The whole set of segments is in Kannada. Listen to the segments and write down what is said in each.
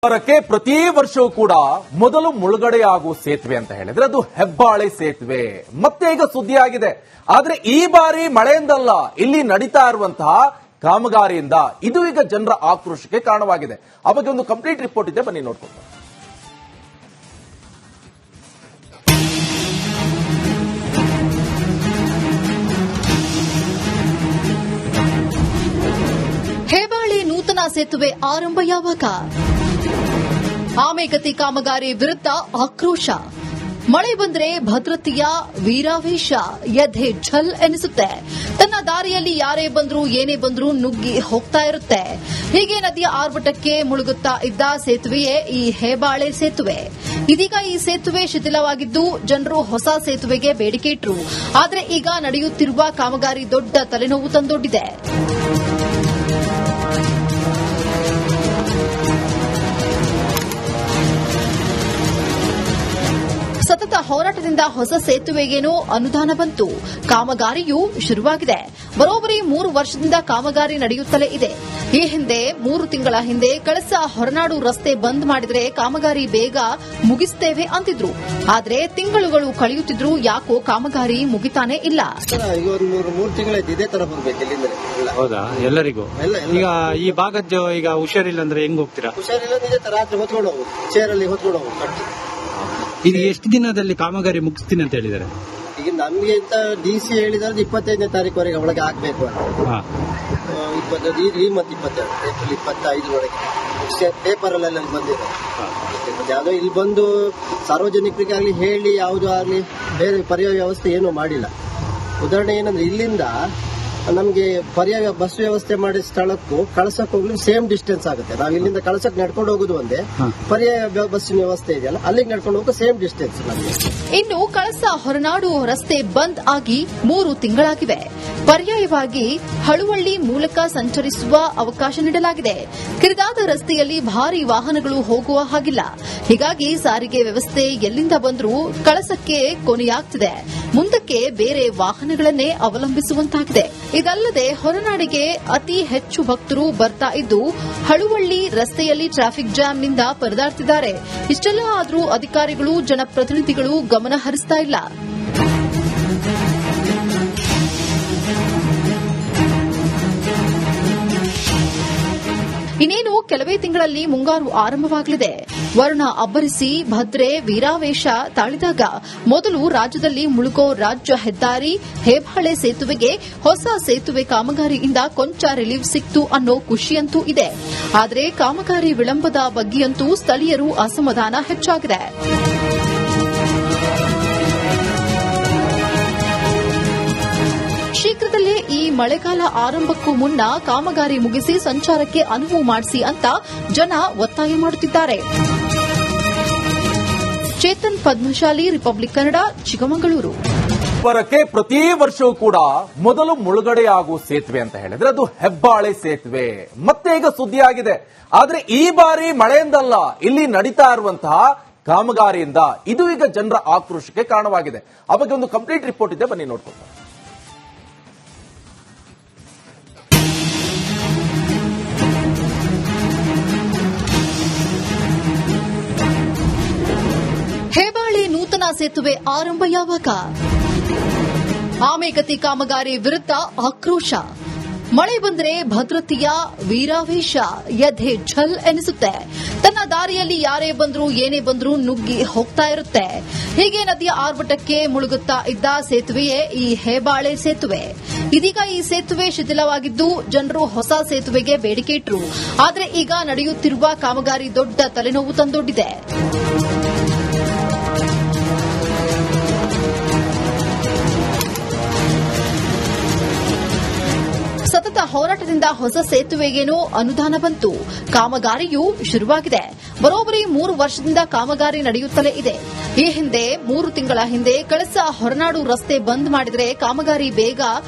ಹೊರಕ್ಕೆ ಪ್ರತಿ ವರ್ಷವೂ ಕೂಡ ಮೊದಲು ಮುಳುಗಡೆಯಾಗುವ ಸೇತುವೆ ಅಂತ ಹೇಳಿದ್ರೆ ಅದು ಹೆಬ್ಬಾಳೆ ಸೇತುವೆ. ಮತ್ತೆ ಈಗ ಸುದ್ದಿಯಾಗಿದೆ. ಆದ್ರೆ ಈ ಬಾರಿ ಮಳೆಯಿಂದಲ್ಲ, ಇಲ್ಲಿ ನಡೀತಾ ಇರುವಂತಹ ಕಾಮಗಾರಿಯಿಂದ ಇದು ಈಗ ಜನರ ಆಕ್ರೋಶಕ್ಕೆ ಕಾರಣವಾಗಿದೆ. ಆ ಬಗ್ಗೆ ಒಂದು ಕಂಪ್ಲೀಟ್ ರಿಪೋರ್ಟ್ ಇದೆ, ಬನ್ನಿ ನೋಡ್ಕೊಂಡು. ಹೆಬ್ಬಾಳೆ ನೂತನ ಸೇತುವೆ ಆರಂಭ ಯಾವಾಗ? ಆಮೆಗತಿ ಕಾಮಗಾರಿ ವಿರುದ್ಧ ಆಕ್ರೋಶ. ಮಳೆ ಬಂದ್ರೆ ಭದ್ರತೆಯ ವೀರಾವೇಶ ಎದೆ ಝಲ್ ಎನಿಸುತ್ತೆ. ತನ್ನ ದಾರಿಯಲ್ಲಿ ಯಾರೇ ಬಂದ್ರು ಏನೇ ಬಂದ್ರು ನುಗ್ಗಿ ಹೋಗ್ತಾ ಇರುತ್ತೆ. ಹೀಗೆ ನದಿಯ ಆರ್ಭಟಕ್ಕೆ ಮುಳುಗುತ್ತಾ ಇದ್ದ ಸೇತುವೆಯೇ ಈ ಹೆಬ್ಬಾಳೆ ಸೇತುವೆ. ಇದೀಗ ಈ ಸೇತುವೆ ಶಿಥಿಲವಾಗಿದ್ದು ಜನರು ಹೊಸ ಸೇತುವೆಗೆ ಬೇಡಿಕೆ ಇಟ್ಟರು. ಆದರೆ ಈಗ ನಡೆಯುತ್ತಿರುವ ಕಾಮಗಾರಿ ದೊಡ್ಡ ತಲೆನೋವು ತಂದೊಡ್ಡಿದೆ. ಸತತ ಹೋರಾಟದಿಂದ ಹೊಸ ಸೇತುವೆಗೇನೋ ಅನುದಾನ ಬಂತು. ಕಾಮಗಾರಿಯೂ ಶುರುವಾಗಿದೆ. ಬರೋಬ್ಬರಿ 3 ವರ್ಷದಿಂದ ಕಾಮಗಾರಿ ನಡೆಯುತ್ತಲೇ ಇದೆ. ಈ ಹಿಂದೆ 3 ತಿಂಗಳ ಹಿಂದೆ ಕಳಸ ಹೊರನಾಡು ರಸ್ತೆ ಬಂದ್ ಮಾಡಿದ್ರೆ ಕಾಮಗಾರಿ ಬೇಗ ಮುಗಿಸ್ತೇವೆ ಅಂತಿದ್ರು. ಆದ್ರೆ ತಿಂಗಳುಗಳು ಕಳೆಯುತ್ತಿದ್ರು, ಯಾಕೋ ಕಾಮಗಾರಿ ಮುಗಿತಾನೆ ಇಲ್ಲ. ಹೌದಾ? ಎಲ್ಲರಿಗೂ ಈಗ ಈ ಭಾಗದ ಈಗ ಹುಷಾರಿಲ್ಲ ಅಂದ್ರೆ ಹೆಂಗ್ ಹೋಗ್ತೀರಾ? ಇದು ಎಷ್ಟು ದಿನದಲ್ಲಿ ಕಾಮಗಾರಿ ಮುಗಿಸ್ತೀನಿ ಅಂತ ಹೇಳಿದ್ದಾರೆ? ಈಗ ನಮ್ಗೆ ಅಂತ ಡಿಸಿ ಹೇಳಿದ್ರೆ 25ನೇ ತಾರೀಕುವರೆಗೆ ಒಳಗೆ ಆಗ್ಬೇಕು ಅಂತ. ಈ ಮತ್ತೆ 22 ಏಪ್ರಿಲ್ 25 ಒಳಗೆ ಪೇಪರ್ ಅಲ್ಲೆಲ್ಲ ಬಂದಿದೆ. ಯಾವುದೋ ಇಲ್ಲಿ ಬಂದು ಸಾರ್ವಜನಿಕರಿಗೆ ಆಗ್ಲಿ ಹೇಳಿ ಯಾವುದು ಆಗ್ಲಿ ಬೇರೆ ಪರ್ಯಾಯ ವ್ಯವಸ್ಥೆ ಏನೂ ಮಾಡಿಲ್ಲ. ಉದಾಹರಣೆ ಏನಂದ್ರೆ ಇಲ್ಲಿಂದ ನಮ್ಗೆ ಪರ್ಯಾಯ ಬಸ್ ವ್ಯವಸ್ಥೆ ಮಾಡಿದ ಸ್ಥಳಕ್ಕೂ ಕಳಸಕ್ಕೆ ಹೋಗ್ಲಿ ಸೇಮ್ ಡಿಸ್ಟೆನ್ಸ್ ಆಗುತ್ತೆ. ನಾವು ಇಲ್ಲಿಂದ ಕಳಸಕ್ಕೆ ನಡ್ಕೊಂಡು ಹೋಗುದು ಒಂದೇ, ಪರ್ಯಾಯ ಬಸ್ಸಿನ ವ್ಯವಸ್ಥೆ ಇದೆಯಲ್ಲ ಅಲ್ಲಿಗೆ ನಡ್ಕೊಂಡು ಹೋಗೋ ಸೇಮ್ ಡಿಸ್ಟೆನ್ಸ್ ನಮಗೆ. ಇನ್ನು ಕಳಸ ಹೊರನಾಡು ರಸ್ತೆ ಬಂದ್ ಆಗಿ 3 ತಿಂಗಳಾಗಿವೆ. ಪರ್ಯಾಯವಾಗಿ ಹಳುವಳ್ಳಿ ಮೂಲಕ ಸಂಚರಿಸುವ ಅವಕಾಶ ನೀಡಲಾಗಿದೆ. ಕಿರಿದಾದ ರಸ್ತೆಯಲ್ಲಿ ಭಾರಿ ವಾಹನಗಳು ಹೋಗುವ ಹಾಗಿಲ್ಲ. ಹೀಗಾಗಿ ಸಾರಿಗೆ ವ್ಯವಸ್ಥೆ ಎಲ್ಲಿಂದ ಬಂದರೂ ಕಳಸಕ್ಕೆ ಕೊನೆಯಾಗ್ತಿದೆ. ಮುಂದಕ್ಕೆ ಬೇರೆ ವಾಹನಗಳನ್ನೇ ಅವಲಂಬಿಸುವಂತಾಗಿದೆ. ಇದಲ್ಲದೆ ಹೊರನಾಡಿಗೆ ಅತಿ ಹೆಚ್ಚು ಭಕ್ತರು ಬರ್ತಾ ಇದ್ದು ಹಳುವಳ್ಳಿ ರಸ್ತೆಯಲ್ಲಿ ಟ್ರಾಫಿಕ್ ಜಾಮ್ನಿಂದ ಪರದಾಡ್ತಿದ್ದಾರೆ. ಇಷ್ಟೆಲ್ಲ ಆದರೂ ಅಧಿಕಾರಿಗಳು ಜನಪ್ರತಿನಿಧಿಗಳು ಗಮನ ಹರಿಸ್ತಾ ಇಲ್ಲ. ಇನ್ನೇನು ಕೆಲವೇ ತಿಂಗಳಲ್ಲಿ ಮುಂಗಾರು ಆರಂಭವಾಗಲಿದೆ. ವರುಣ ಅಬ್ಬರಿಸಿ ಭದ್ರೆ ವೀರಾವೇಶ ತಾಳಿದಾಗ ಮೊದಲು ರಾಜ್ಯದಲ್ಲಿ ಮುಳುಗೋ ರಾಜ್ಯ ಹೆದ್ದಾರಿ ಹೆಬ್ಬಾಳೆ ಸೇತುವೆಗೆ ಹೊಸ ಸೇತುವೆ ಕಾಮಗಾರಿಯಿಂದ ಕೊಂಚ ರಿಲೀಫ್ ಸಿಕ್ತು ಅನ್ನೋ ಖುಷಿಯಂತೂ ಇದೆ. ಆದರೆ ಕಾಮಗಾರಿ ವಿಳಂಬದ ಬಗ್ಗೆಯಂತೂ ಸ್ಥಳೀಯರು ಅಸಮಾಧಾನ ಹೆಚ್ಚಾಗಿದೆ. ಶೀಘ್ರದಲ್ಲೇ ಈ ಮಳೆಗಾಲ ಆರಂಭಕ್ಕೂ ಮುನ್ನ ಕಾಮಗಾರಿ ಮುಗಿಸಿ ಸಂಚಾರಕ್ಕೆ ಅನುವು ಮಾಡಿಸಿ ಅಂತ ಜನ ಒತ್ತಾಯ ಮಾಡುತ್ತಿದ್ದಾರೆ. ಚೇತನ್ ಪದ್ಮಶಾಲಿ, ರಿಪಬ್ಲಿಕ್ ಕನ್ನಡ, ಚಿಕ್ಕಮಗಳೂರು. ಹೊರಕ್ಕೆ ಪ್ರತಿ ವರ್ಷವೂ ಕೂಡ ಮೊದಲು ಮುಳುಗಡೆಯಾಗುವ ಸೇತುವೆ ಅಂತ ಹೇಳಿದ್ರೆ ಅದು ಹೆಬ್ಬಾಳೆ ಸೇತುವೆ. ಮತ್ತೆ ಈಗ ಸುದ್ದಿಯಾಗಿದೆ. ಆದ್ರೆ ಈ ಬಾರಿ ಮಳೆಯಿಂದಲ್ಲ, ಇಲ್ಲಿ ನಡೀತಾ ಇರುವಂತಹ ಕಾಮಗಾರಿಯಿಂದ ಇದು ಈಗ ಜನರ ಆಕ್ರೋಶಕ್ಕೆ ಕಾರಣವಾಗಿದೆ. ಆ ಬಗ್ಗೆ ಒಂದು ಕಂಪ್ಲೀಟ್ ರಿಪೋರ್ಟ್ ಇದೆ, ಬನ್ನಿ ನೋಡ್ಕೊಂಡು. ಹೆಬ್ಬಾಳೆ ನೂತನ ಸೇತುವೆ ಆರಂಭ ಯಾವಾಗ? ಆಮೆಗತಿ ಕಾಮಗಾರಿ ವಿರುದ್ಧ ಆಕ್ರೋಶ. ಮಳೆ ಬಂದ್ರೆ ಭದ್ರತೆಯ ವೀರಾವೇಶ ಎದೆ ಝಲ್ ಎನಿಸುತ್ತೆ. ತನ್ನ ದಾರಿಯಲ್ಲಿ ಯಾರೇ ಬಂದ್ರು ಏನೇ ಬಂದ್ರು ನುಗ್ಗಿ ಹೋಗ್ತಾ ಇರುತ್ತೆ. ಹೀಗೆ ನದಿಯ ಆರ್ಭಟಕ್ಕೆ ಮುಳುಗುತ್ತಾ ಇದ್ದ ಸೇತುವೆಯೇ ಈ ಹೆಬ್ಬಾಳೆ ಸೇತುವೆ. ಇದೀಗ ಈ ಸೇತುವೆ ಶಿಥಿಲವಾಗಿದ್ದು ಜನರು ಹೊಸ ಸೇತುವೆಗೆ ಬೇಡಿಕೆ ಇಟ್ಟರು. ಆದರೆ ಈಗ ನಡೆಯುತ್ತಿರುವ ಕಾಮಗಾರಿ ದೊಡ್ಡ ತಲೆನೋವು ತಂದೊಡ್ಡಿದೆ. ಸತತ ಹೋರಾಟದಿಂದ ಹೊಸ ಸೇತುವೆಗೇನೋ ಅನುದಾನ ಬಂತು. ಕಾಮಗಾರಿಯೂ ಶುರುವಾಗಿದೆ. ಬರೋಬ್ಬರಿ 3 ವರ್ಷದಿಂದ ಕಾಮಗಾರಿ ನಡೆಯುತ್ತಲೇ ಇದೆ. ಈ ಹಿಂದೆ 3 ತಿಂಗಳ ಹಿಂದೆ ಕಳಸ ಹೊರನಾಡು ರಸ್ತೆ ಬಂದ್ ಮಾಡಿದ್ರೆ ಕಾಮಗಾರಿ ಬೇಗ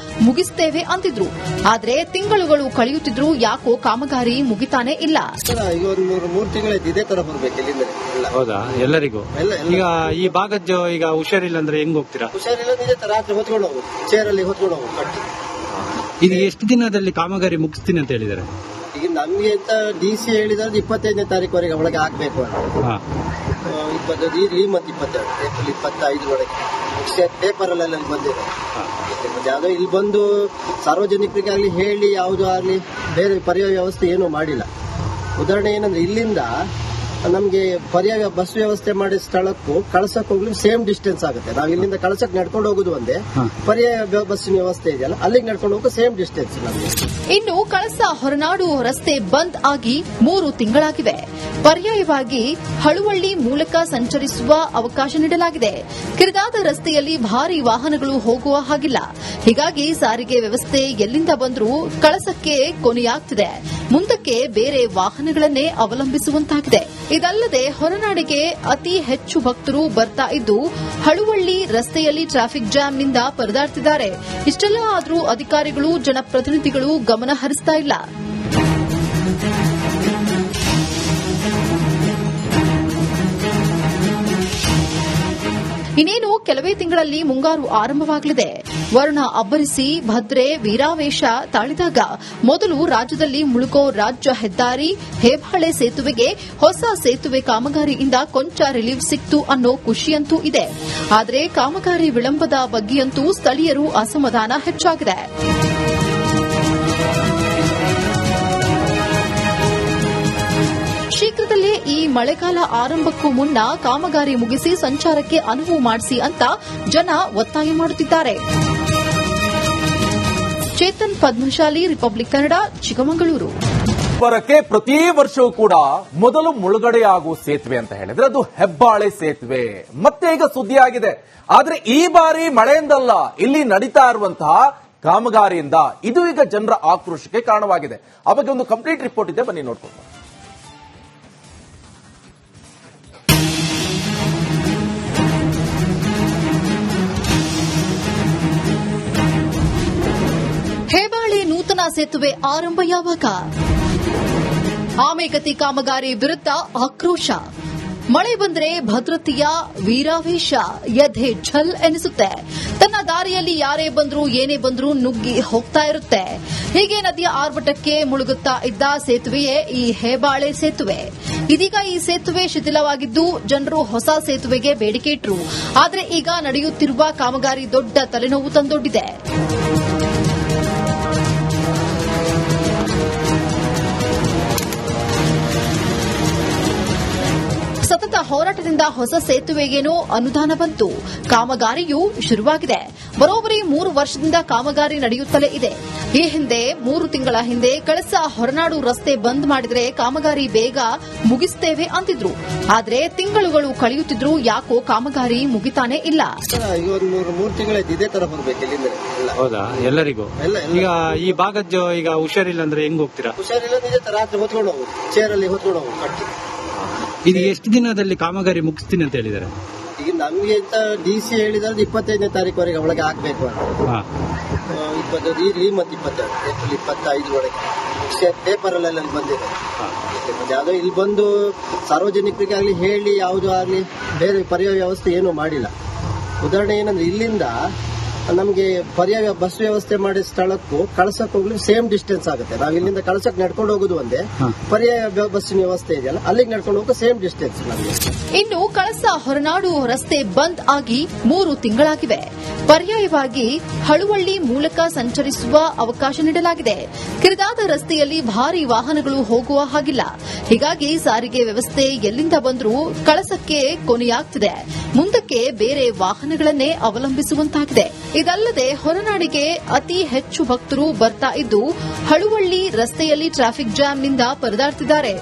ಮುಗಿಸ್ತೇವೆ ಅಂತಿದ್ರು. ಆದ್ರೆ ತಿಂಗಳುಗಳು ಕಳೆಯುತ್ತಿದ್ರು, ಯಾಕೋ ಕಾಮಗಾರಿ ಮುಗಿತಾನೆ ಇಲ್ಲ. ಈಗ ಒಂದು 3 ತಿಂಗಳಿಂದ ಇದೇ ತರ ಬರ್ಬೇಕು ಇಲ್ಲಿಂದ. ಹೌದಾ? ಎಲ್ಲರಿಗೂ ಈಗ ಈ ಭಾಗದ ಈಗ ಹುಷಾರಿಲ್ಲ ಅಂದ್ರೆ ಹೆಂಗ್ ಹೋಗ್ತೀರಾ? ಹುಷಾರಿಲ್ಲ ರಾತ್ರಿ ಹೊತ್ಕೊಂಡು ಹೋಗುದು, ಚೇರಲ್ಲಿ ಹೊತ್ಕೊಂಡು ಹೋಗುದು. ಇದು ಎಷ್ಟು ದಿನದಲ್ಲಿ ಕಾಮಗಾರಿ ಮುಗಿಸ್ತೀನಿ ಅಂತ ಹೇಳಿದ್ದಾರೆ? ಈಗ ಈಗ ನಮ್ಗೆ ಅಂತ DC ಹೇಳಿದ್ರೆ 25ನೇ ತಾರೀಕುವರೆಗೆ ಒಳಗೆ ಆಗ್ಬೇಕು ಅಂತ. 20 ಮತ್ತು 22 ಏಪ್ರಿಲ್ 25 ಒಳಗೆ ಪೇಪರ್ ಅಲ್ಲೆಲ್ಲ ಬಂದಿದೆ. ಯಾವುದೋ ಇಲ್ಲಿ ಬಂದು ಸಾರ್ವಜನಿಕರಿಗಾಗ್ಲಿ ಹೇಳಿ ಯಾವುದು ಆಗ್ಲಿ ಬೇರೆ ಪರ್ಯಾಯ ವ್ಯವಸ್ಥೆ ಏನೂ ಮಾಡಿಲ್ಲ. ಉದಾಹರಣೆ ಏನಂದ್ರೆ ಇಲ್ಲಿಂದ ನಮ್ಗೆ ಪರ್ಯಾಯ ಬಸ್ ವ್ಯವಸ್ಥೆ ಮಾಡಿ ಸ್ಥಳಕ್ಕೂ ಕಳಸಕ್ಕೆ ಹೋಗ್ಲಿ ಸೇಮ್ ಡಿಸ್ಟೆನ್ಸ್ ಆಗುತ್ತೆ. ನಾವು ಇಲ್ಲಿಂದ ಕಳಸಕ್ಕೆ ನಡ್ಕೊಂಡು ಹೋಗುದು ಒಂದೇ, ಪರ್ಯಾಯ ಬಸ್ಸಿನ ವ್ಯವಸ್ಥೆ ಇದೆಯಲ್ಲ ಅಲ್ಲಿಗೆ ನಡ್ಕೊಂಡು ಹೋಗೋ ಸೇಮ್ ಡಿಸ್ಟೆನ್ಸ್ ನಮಗೆ. ಇನ್ನು ಕಳಸ ಹೊರನಾಡು ರಸ್ತೆ ಬಂದ್ ಆಗಿ 3 ತಿಂಗಳಾಗಿವೆ. ಪರ್ಯಾಯವಾಗಿ ಹಳುವಳ್ಳಿ ಮೂಲಕ ಸಂಚರಿಸುವ ಅವಕಾಶ ನೀಡಲಾಗಿದೆ. ಕಿರಿದಾದ ರಸ್ತೆಯಲ್ಲಿ ಭಾರಿ ವಾಹನಗಳು ಹೋಗುವ ಹಾಗಿಲ್ಲ. ಹೀಗಾಗಿ ಸಾರಿಗೆ ವ್ಯವಸ್ಥೆ ಎಲ್ಲಿಂದ ಬಂದರೂ ಕಳಸಕ್ಕೆ ಕೊನೆಯಾಗ್ತಿದೆ. ಮುಂದಕ್ಕೆ ಬೇರೆ ವಾಹನಗಳನ್ನೇ ಅವಲಂಬಿಸುವಂತಾಗಿದೆ. ಇದಲ್ಲದೆ ಹೊರನಾಡಿಗೆ ಅತಿ ಹೆಚ್ಚು ಭಕ್ತರು ಬರ್ತಾ ಇದ್ದು ಹಳುವಳ್ಳಿ ರಸ್ತೆಯಲ್ಲಿ ಟ್ರಾಫಿಕ್ ಜಾಮ್ನಿಂದ ಪರದಾಡ್ತಿದ್ದಾರೆ. ಇಷ್ಟೆಲ್ಲ ಆದರೂ ಅಧಿಕಾರಿಗಳು ಜನಪ್ರತಿನಿಧಿಗಳು ಗಮನ ಹರಿಸ್ತಾ ಇಲ್ಲ. ಇನ್ನೇನು ಕೆಲವೇ ತಿಂಗಳಲ್ಲಿ ಮುಂಗಾರು ಆರಂಭವಾಗಲಿದೆ. ವರುಣ ಅಬ್ಬರಿಸಿ ಭದ್ರೆ ವೀರಾವೇಶ ತಾಳಿದಾಗ ಮೊದಲು ರಾಜ್ಯದಲ್ಲಿ ಮುಳುಗೋ ರಾಜ್ಯ ಹೆದ್ದಾರಿ ಹೇಬಾಳೆ ಸೇತುವೆಗೆ ಹೊಸ ಸೇತುವೆ ಕಾಮಗಾರಿಯಿಂದ ಕೊಂಚ ರಿಲೀಫ್ ಸಿಕ್ತು ಅನ್ನೋ ಖುಷಿಯಂತೂ ಇದೆ. ಆದರೆ ಕಾಮಗಾರಿ ವಿಳಂಬದ ಬಗ್ಗೆಯಂತೂ ಸ್ಥಳೀಯರು ಅಸಮಾಧಾನ ಹೆಚ್ಚಾಗಿದೆ. ಶೀಘ್ರದಲ್ಲೇ ಈ ಮಳೆಗಾಲ ಆರಂಭಕ್ಕೂ ಮುನ್ನ ಕಾಮಗಾರಿ ಮುಗಿಸಿ ಸಂಚಾರಕ್ಕೆ ಅನುವು ಮಾಡಿಸಿ ಅಂತ ಜನ ಒತ್ತಾಯ ಮಾಡುತ್ತಿದ್ದಾರೆ. ಚೇತನ್ ಪದ್ಮಶಾಲಿ, ರಿಪಬ್ಲಿಕ್ ಕನ್ನಡ, ಚಿಕ್ಕಮಗಳೂರು. ಬರಕ್ಕೆ ಪ್ರತಿ ವರ್ಷವೂ ಕೂಡ ಮೊದಲು ಮುಳುಗಡೆಯಾಗುವ ಸೇತುವೆ ಅಂತ ಹೇಳಿದ್ರೆ ಅದು ಹೆಬ್ಬಾಳೆ ಸೇತುವೆ. ಮತ್ತೆ ಈಗ ಸುದ್ದಿಯಾಗಿದೆ. ಆದ್ರೆ ಈ ಬಾರಿ ಮಳೆಯಿಂದಲ್ಲ, ಇಲ್ಲಿ ನಡೀತಾ ಇರುವಂತಹ ಕಾಮಗಾರಿಯಿಂದ ಇದು ಈಗ ಜನರ ಆಕ್ರೋಶಕ್ಕೆ ಕಾರಣವಾಗಿದೆ. ಆ ಬಗ್ಗೆ ಒಂದು ಕಂಪ್ಲೀಟ್ ರಿಪೋರ್ಟ್ ಇದೆ, ಬನ್ನಿ ನೋಡ್ಕೊಂಡು. ಹೇಬಾಳೆ ನೂತನ ಸೇತುವೆ ಆರಂಭ ಯಾವಾಗ? ಆಮೆಗತಿ ಕಾಮಗಾರಿ ವಿರುದ್ಧ ಆಕ್ರೋಶ. ಮಳೆ ಬಂದ್ರೆ ಭದ್ರತೆಯ ವೀರಾವೇಶ ಎದೆ ಛಲ್ ಎನಿಸುತ್ತೆ. ತನ್ನ ದಾರಿಯಲ್ಲಿ ಯಾರೇ ಬಂದ್ರು ಏನೇ ಬಂದ್ರು ನುಗ್ಗಿ ಹೋಗ್ತಾ ಇರುತ್ತೆ. ಹೀಗೆ ನದಿಯ ಆರ್ಭಟಕ್ಕೆ ಮುಳುಗುತ್ತಾ ಇದ್ದ ಸೇತುವೆಯೇ ಈ ಹೇಬಾಳೆ ಸೇತುವೆ. ಇದೀಗ ಈ ಸೇತುವೆ ಶಿಥಿಲವಾಗಿದ್ದು ಜನರು ಹೊಸ ಸೇತುವೆಗೆ ಬೇಡಿಕೆ ಇಟ್ಟರು. ಆದರೆ ಈಗ ನಡೆಯುತ್ತಿರುವ ಕಾಮಗಾರಿ ದೊಡ್ಡ ತಲೆನೋವು ತಂದೊಡ್ಡಿದೆ. ಸತತ ಹೋರಾಟದಿಂದ ಹೊಸ ಸೇತುವೆಗೇನೋ ಅನುದಾನ ಬಂತು. ಕಾಮಗಾರಿಯೂ ಶುರುವಾಗಿದೆ. ಬರೋಬ್ಬರಿ 3 ವರ್ಷದಿಂದ ಕಾಮಗಾರಿ ನಡೆಯುತ್ತಲೇ ಇದೆ. ಈ ಹಿಂದೆ 3 ತಿಂಗಳ ಹಿಂದೆ ಕಳಸ ಹೊರನಾಡು ರಸ್ತೆ ಬಂದ್ ಮಾಡಿದ್ರೆ ಕಾಮಗಾರಿ ಬೇಗ ಮುಗಿಸ್ತೇವೆ ಅಂತಿದ್ರು. ಆದ್ರೆ ತಿಂಗಳುಗಳು ಕಳೆಯುತ್ತಿದ್ರು, ಯಾಕೋ ಕಾಮಗಾರಿ ಮುಗಿತಾನೆ ಇಲ್ಲ. ಈಗ ಒಂದು 3 ತಿಂಗಳಾಯ್ತು ಇದೇ ತರ ಹೋಗ್ಬೇಕು ಇಲ್ಲಿಂದ. ಹೌದಾ? ಎಲ್ಲರಿಗೂ ಈಗ ಈ ಭಾಗದ ಈಗ ಹುಷಾರಿಲ್ಲ ಅಂದ್ರೆ ಹೆಂಗ್ ಹೋಗ್ತೀರಾ? ಹುಷಾರಿಲ್ಲ ನಿಜ ರಾತ್ರಿ ಹೊತ್ಕೊಂಡು ಹೋಗುದು, ಚೇರಲ್ಲಿ ಹೊತ್ಕೊಂಡು ಹೋಗುದು ಕಟ್ಟಿ. ಇದು ಎಷ್ಟು ದಿನದಲ್ಲಿ ಕಾಮಗಾರಿ ಮುಗಿಸ್ತೀನಿ ಅಂತ ಹೇಳಿದ್ದಾರೆ? ಈಗ ನಮ್ಗೆ ಅಂತ DC ಹೇಳಿದ್ರೆ 25ನೇ ತಾರೀಕುವರೆಗೆ ಒಳಗೆ ಆಗ್ಬೇಕು ಅಂತ. 20 ಮತ್ತು 22 ಏಪ್ರಿಲ್ 25 ಒಳಗೆ ಪೇಪರ್ ಅಲ್ಲೆಲ್ಲ ಬಂದಿದೆ. ಯಾವುದೋ ಇಲ್ಲಿ ಬಂದು ಸಾರ್ವಜನಿಕರಿಗಾಗ್ಲಿ ಹೇಳಿ ಯಾವುದು ಆಗ್ಲಿ ಬೇರೆ ಪರ್ಯಾಯ ವ್ಯವಸ್ಥೆ ಏನೂ ಮಾಡಿಲ್ಲ. ಉದಾಹರಣೆ ಏನಂದ್ರೆ ಇಲ್ಲಿಂದ ನಮ್ಗೆ ಪರ್ಯಾಯ ಬಸ್ ವ್ಯವಸ್ಥೆ ಮಾಡಿ ಸ್ಥಳಕ್ಕೂ ಕಳಸಕ್ಕೆ ಹೋಗ್ಲಿ ಸೇಮ್ ಡಿಸ್ಟೆನ್ಸ್ ಆಗುತ್ತೆ. ನಾವು ಇಲ್ಲಿಂದ ಕಳಸಕ್ಕೆ ನಡ್ಕೊಂಡು ಹೋಗುದು ಒಂದೇ, ಪರ್ಯಾಯ ಬಸ್ಸಿನ ವ್ಯವಸ್ಥೆ ಇದೆಯಲ್ಲ ಅಲ್ಲಿಗೆ ನಡ್ಕೊಂಡು ಹೋಗೋ ಸೇಮ್ ಡಿಸ್ಟೆನ್ಸ್ ನಮಗೆ. ಇನ್ನು ಕಳಸ ಹೊರನಾಡು ರಸ್ತೆ ಬಂದ್ ಆಗಿ 3 ತಿಂಗಳಾಗಿವೆ. ಪರ್ಯಾಯವಾಗಿ ಹಳುವಳ್ಳಿ ಮೂಲಕ ಸಂಚರಿಸುವ ಅವಕಾಶ ನೀಡಲಾಗಿದೆ. ಕಿರಿದಾದ ರಸ್ತೆಯಲ್ಲಿ ಭಾರಿ ವಾಹನಗಳು ಹೋಗುವ ಹಾಗಿಲ್ಲ. ಹೀಗಾಗಿ ಸಾರಿಗೆ ವ್ಯವಸ್ಥೆ ಎಲ್ಲಿಂದ ಬಂದರೂ ಕಳಸಕ್ಕೆ ಕೊನೆಯಾಗ್ತಿದೆ. ಮುಂದಕ್ಕೆ ಬೇರೆ ವಾಹನಗಳನ್ನೇ ಅವಲಂಬಿಸುವಂತಾಗಿದೆ. ಇದಲ್ಲದೆ ಹೊರನಾಡಿಗೆ ಅತಿ ಹೆಚ್ಚು ಭಕ್ತರು ಬರ್ತಾ ಇದ್ದು ಹಳುವಳ್ಳಿ ರಸ್ತೆಯಲ್ಲಿ ಟ್ರಾಫಿಕ್ ಜಾಮ್ನಿಂದ ಪರದಾಡ್ತಿದ್ದಾರೆ.